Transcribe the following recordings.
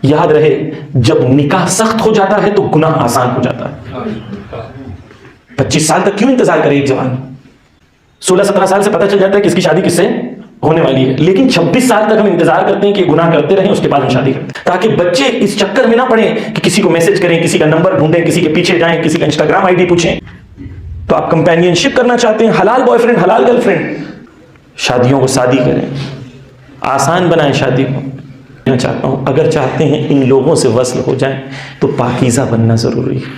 یاد رہے جب نکاح سخت ہو جاتا ہے تو گناہ آسان ہو جاتا ہے. 25 سال تک کیوں انتظار کرے ایک جوان؟ 16-17 سال سے پتہ چل جاتا ہے کہ اس کی شادی کس سے ہونے والی ہے. لیکن 26 سال تک ہم انتظار کرتے ہیں کہ گناہ کرتے رہیں, اس کے بعد ہم شادی کرتے ہیں, تاکہ بچے اس چکر میں نہ پڑیں کہ کسی کو میسج کریں, کسی کا نمبر ڈھونڈیں, کسی کے پیچھے جائیں, کسی کا انسٹاگرام آئی ڈی پوچھیں. تو آپ کمپینین شپ کرنا چاہتے ہیں, حلال بوائے فرینڈ, حلال گرل فرینڈ, شادیوں کو سادی کریں, آسان بنائیں شادی کو. میں چاہتا ہوں اگر چاہتے ہیں ان لوگوں سے وصل ہو جائیں تو پاکیزہ بننا ضروری ہے.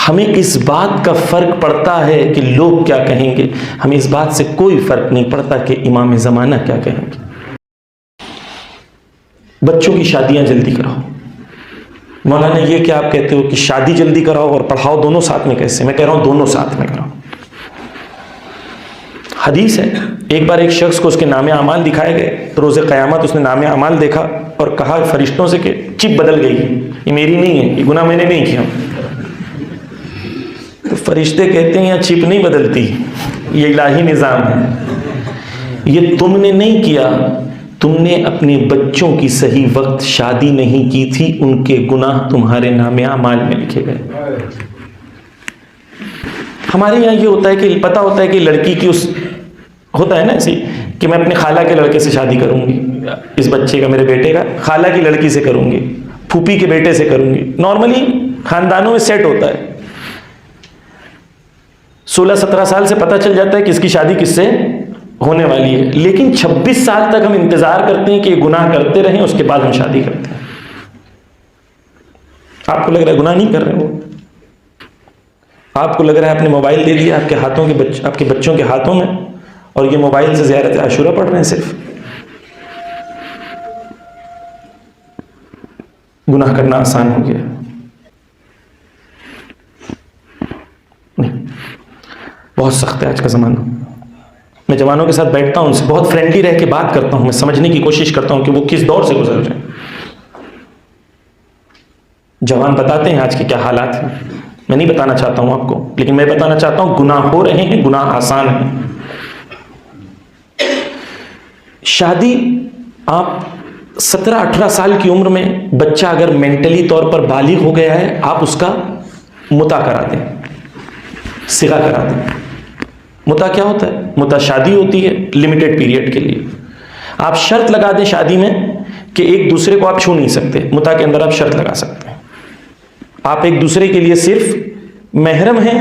ہمیں اس بات کا فرق پڑتا ہے کہ لوگ کیا کہیں گے, ہمیں اس بات سے کوئی فرق نہیں پڑتا کہ امام زمانہ کیا کہیں گے. بچوں کی شادیاں جلدی کراؤ. مولانا یہ کہ آپ کہتے ہو کہ شادی جلدی کراؤ اور پڑھاؤ دونوں ساتھ میں, کیسے؟ میں کہہ رہا ہوں دونوں ساتھ میں کراؤ. حدیث ہے, ایک بار ایک شخص کو اس کے نام اعمال دکھائے گئے, روز قیامت اس نے نام اعمال دیکھا اور کہا فرشتوں سے کہ چپ بدل گئی, یہ میری نہیں ہے, یہ گناہ میں نے نہیں کیا. تو فرشتے کہتے ہیں یہ چپ نہیں بدلتی, یہ الہی نظام ہے, یہ تم نے نہیں کیا, تم نے اپنے بچوں کی صحیح وقت شادی نہیں کی تھی, ان کے گناہ تمہارے نام اعمال میں لکھے گئے. ہمارے یہاں یہ ہوتا ہے کہ پتہ ہوتا ہے کہ لڑکی کی اس ہوتا ہے نا ایسی کہ میں اپنے خالہ کے لڑکے سے شادی کروں گی, اس بچے کا, میرے بیٹے کا, خالہ کی لڑکی سے کروں گی, پھوپھی کے بیٹے سے کروں گی. نارملی خاندانوں میں سیٹ ہوتا ہے. 16-17 سال سے پتہ چل جاتا ہے کہ اس کی شادی کس سے ہونے والی ہے, لیکن 26 سال تک ہم انتظار کرتے ہیں کہ یہ گناہ کرتے رہیں, اس کے بعد ہم شادی کرتے ہیں. آپ کو لگ رہا ہے گناہ نہیں کر رہے, وہ آپ کو لگ رہا ہے آپ نے موبائل دے دیا آپ کے ہاتھوں کے آپ کے بچوں کے ہاتھوں میں, اور یہ موبائل سے زیارت عاشورہ پڑھ رہے ہیں, صرف گناہ کرنا آسان ہو گیا. نہیں, بہت سخت ہے آج کا زمانہ. میں جوانوں کے ساتھ بیٹھتا ہوں, ان سے بہت فرینڈلی رہ کے بات کرتا ہوں, میں سمجھنے کی کوشش کرتا ہوں کہ وہ کس دور سے گزر رہے ہیں. جوان بتاتے ہیں آج کے کیا حالات ہیں. میں نہیں بتانا چاہتا ہوں آپ کو, لیکن میں بتانا چاہتا ہوں گناہ ہو رہے ہیں, گناہ آسان ہیں. شادی آپ 17-18 سال کی عمر میں بچہ اگر مینٹلی طور پر بالغ ہو گیا ہے, آپ اس کا متع کرا دیں, صغہ کرا دیں. متع کیا ہوتا ہے؟ متع شادی ہوتی ہے لمیٹڈ پیریڈ کے لیے. آپ شرط لگا دیں شادی میں کہ ایک دوسرے کو آپ چھو نہیں سکتے. متع کے اندر آپ شرط لگا سکتے ہیں, آپ ایک دوسرے کے لیے صرف محرم ہیں,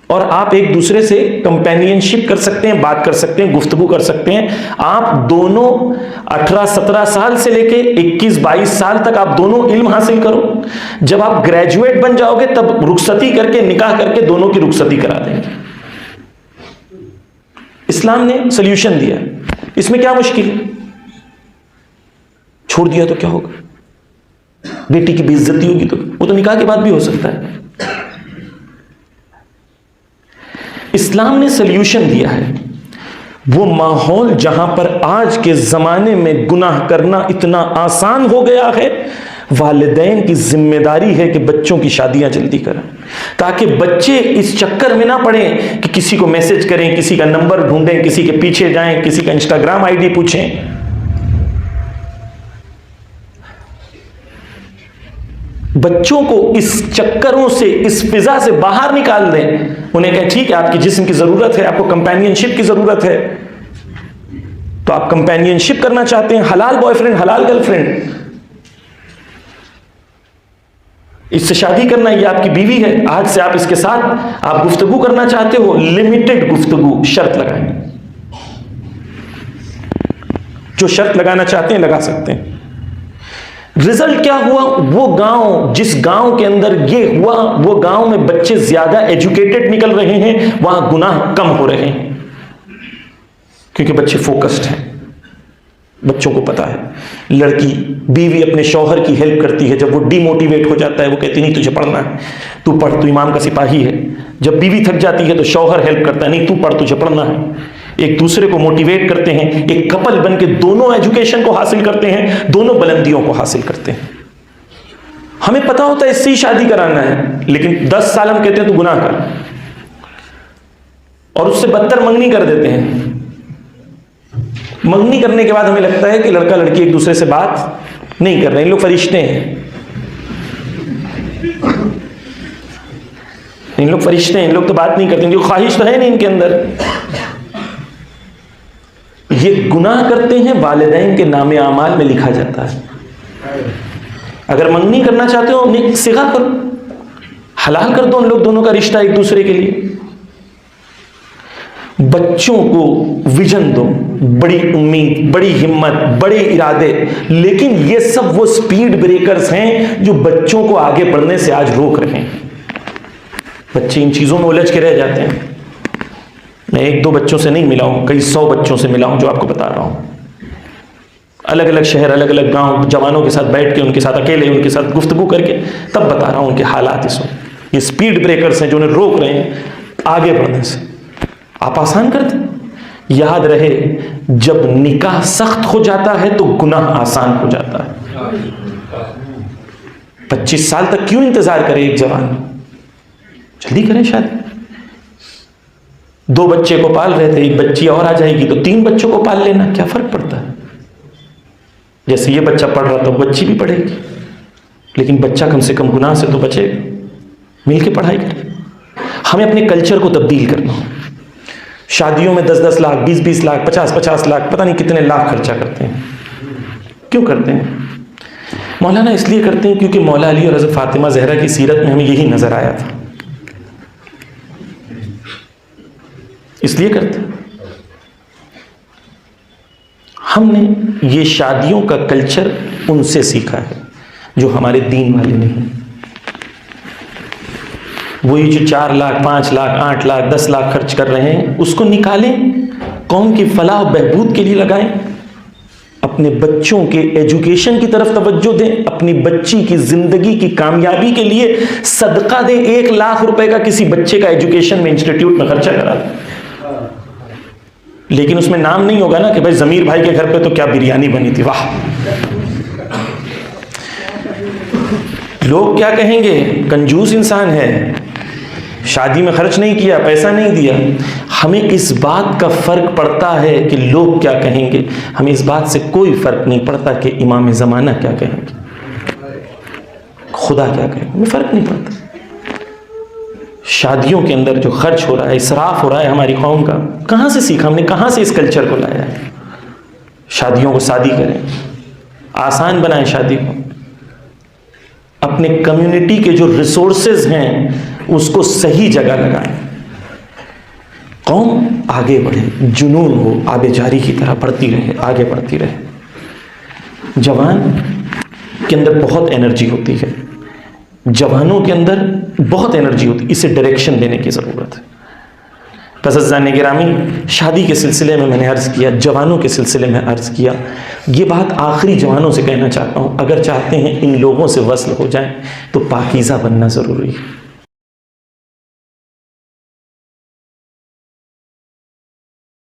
اور آپ ایک دوسرے سے کمپینین شپ کر سکتے ہیں, بات کر سکتے ہیں, گفتگو کر سکتے ہیں. آپ دونوں 18-17 سال سے لے کے 21-22 سال تک آپ دونوں علم حاصل کرو. جب آپ گریجویٹ بن جاؤ گے تب رخصتی کر کے, نکاح کر کے دونوں کی رخصتی کرا دیں گے. اسلام نے سلیوشن دیا. اس میں کیا مشکل ہے؟ چھوڑ دیا تو کیا ہوگا؟ بیٹی کی بے عزتی ہوگی تو وہ تو نکاح کے بعد بھی ہو سکتا ہے. اسلام نے سلیوشن دیا ہے. وہ ماحول جہاں پر آج کے زمانے میں گناہ کرنا اتنا آسان ہو گیا ہے, والدین کی ذمہ داری ہے کہ بچوں کی شادیاں جلدی کریں, تاکہ بچے اس چکر میں نہ پڑیں کہ کسی کو میسج کریں, کسی کا نمبر ڈھونڈیں, کسی کے پیچھے جائیں, کسی کا انسٹاگرام آئی ڈی پوچھیں. بچوں کو اس چکروں سے, اس فضا سے باہر نکال دیں. انہیں کہیں ٹھیک ہے آپ کی جسم کی ضرورت ہے, آپ کو کمپینین شپ کی ضرورت ہے, تو آپ کمپینین شپ کرنا چاہتے ہیں, حلال بوائے فرینڈ, حلال گرل فرینڈ, اس سے شادی کرنا, یہ آپ کی بیوی ہے, آج سے آپ اس کے ساتھ آپ گفتگو کرنا چاہتے ہو, لمیٹڈ گفتگو, شرط لگائیں. جو شرط لگانا چاہتے ہیں لگا سکتے ہیں. رزلٹ کیا ہوا؟ وہ گاؤں, جس گاؤں کے اندر یہ ہوا, وہ گاؤں میں بچے زیادہ ایجوکیٹڈ نکل رہے ہیں, وہاں گناہ کم ہو رہے ہیں, کیونکہ بچے فوکسڈ ہیں. بچوں کو پتا ہے. لڑکی بیوی اپنے شوہر کی ہیلپ کرتی ہے. جب وہ ڈی موٹیویٹ ہو جاتا ہے, وہ کہتی نہیں تجھے پڑھنا ہے, تو پڑھ, تو امام کا سپاہی ہے. جب بیوی تھک جاتی ہے تو شوہر ہیلپ کرتا ہے, نہیں تو پڑھ, تجھے پڑھنا ہے. ایک دوسرے کو موٹیویٹ کرتے ہیں, ایک کپل بن کے دونوں ایجوکیشن کو حاصل کرتے ہیں, دونوں بلندیوں کو حاصل کرتے ہیں. ہمیں پتا ہوتا ہے اس سے ہی شادی کرانا ہے, لیکن 10 سال ہم کہتے ہیں تو گناہ کر, اور اس سے بدتر منگنی کر دیتے ہیں. منگنی کرنے کے بعد ہمیں لگتا ہے کہ لڑکا لڑکی ایک دوسرے سے بات نہیں کر رہے. ان لوگ فرشتے ہیں, ان لوگ فرشتے ہیں, ان لوگ تو بات نہیں کرتے, ان کی خواہش تو ہے نہیں ان کے اندر. یہ گناہ کرتے ہیں, والدین کے نام اعمال میں لکھا جاتا ہے. اگر منگنی کرنا چاہتے ہو صغا کرو, حلال کر دو ان لوگ دونوں کا رشتہ ایک دوسرے کے لیے. بچوں کو ویژن دو, بڑی امید, بڑی ہمت, بڑے ارادے, لیکن یہ سب وہ سپیڈ بریکرز ہیں جو بچوں کو آگے بڑھنے سے آج روک رہے ہیں. بچے ان چیزوں میں الجھ کے رہ جاتے ہیں. میں ایک دو بچوں سے نہیں ملا ہوں, کئی 100 بچوں سے ملا ہوں جو آپ کو بتا رہا ہوں. الگ الگ شہر, الگ الگ گاؤں, جوانوں کے ساتھ بیٹھ کے, ان کے ساتھ اکیلے, ان کے ساتھ گفتگو کر کے تب بتا رہا ہوں ان کے حالات. اس وقت یہ سپیڈ بریکرز ہیں جو انہیں روک رہے ہیں آگے بڑھنے سے. آپ آسان کرتے. یاد رہے, جب نکاح سخت ہو جاتا ہے تو گناہ آسان ہو جاتا ہے. 25 سال تک کیوں انتظار کرے ایک جوان, جلدی کریں شادی. 2 بچے کو پال رہے تھے, ایک بچی اور آ جائے گی تو 3 بچوں کو پال لینا, کیا فرق پڑتا ہے. جیسے یہ بچہ پڑھ رہا تھا بچی بھی پڑھے گی, لیکن بچہ کم سے کم گناہ سے تو بچے گا. مل کے پڑھائی کریں. ہمیں اپنے کلچر کو تبدیل کرنا ہو. شادیوں میں 10-10 لاکھ, 20-20 لاکھ, 50-50 لاکھ, پتہ نہیں کتنے لاکھ خرچہ کرتے ہیں. کیوں کرتے ہیں مولانا؟ اس لیے کرتے ہیں کیونکہ مولا علی اور حضرت فاطمہ زہرا کی سیرت میں ہمیں یہی نظر آیا تھا, اس لیے کرتے ہیں. ہم نے یہ شادیوں کا کلچر ان سے سیکھا ہے جو ہمارے دین والے نہیں. وہی جو 4 لاکھ 5 لاکھ 8 لاکھ 10 لاکھ خرچ کر رہے ہیں اس کو نکالیں, قوم کی فلاح و بہبود کے لیے لگائیں. اپنے بچوں کے ایجوکیشن کی طرف توجہ دیں. اپنی بچی کی زندگی کی کامیابی کے لیے صدقہ دیں. 1 لاکھ روپے کا کسی بچے کا ایجوکیشن میں انسٹیٹیوٹ میں خرچہ کرا دیں. لیکن اس میں نام نہیں ہوگا نا کہ بھائی ضمیر بھائی کے گھر پہ تو کیا بریانی بنی تھی, واہ. لوگ کیا کہیں گے, کنجوس انسان ہے, شادی میں خرچ نہیں کیا, پیسہ نہیں دیا. ہمیں اس بات کا فرق پڑتا ہے کہ لوگ کیا کہیں گے, ہمیں اس بات سے کوئی فرق نہیں پڑتا کہ امام زمانہ کیا کہیں گے, خدا کیا کہیں گے, ہمیں فرق نہیں پڑتا. شادیوں کے اندر جو خرچ ہو رہا ہے, اسراف ہو رہا ہے ہماری قوم کا, کہاں سے سیکھا ہم نے, کہاں سے اس کلچر کو لایا ہے؟ شادیوں کو شادی کریں, آسان بنائیں شادی کو. اپنے کمیونٹی کے جو ریسورسز ہیں اس کو صحیح جگہ لگائیں. قوم آگے بڑھے, جنون ہو, آب جاری کی طرح بڑھتی رہے, آگے بڑھتی رہے. جوان کے اندر بہت انرجی ہوتی ہے, جوانوں کے اندر بہت انرجی ہوتی ہے, اسے ڈائریکشن دینے کی ضرورت ہے. پس عزیزان گرامی, شادی کے سلسلے میں نے عرض کیا, جوانوں کے سلسلے میں عرض کیا. یہ بات آخری جوانوں سے کہنا چاہتا ہوں, اگر چاہتے ہیں ان لوگوں سے وصل ہو جائیں تو پاکیزہ بننا ضروری ہے.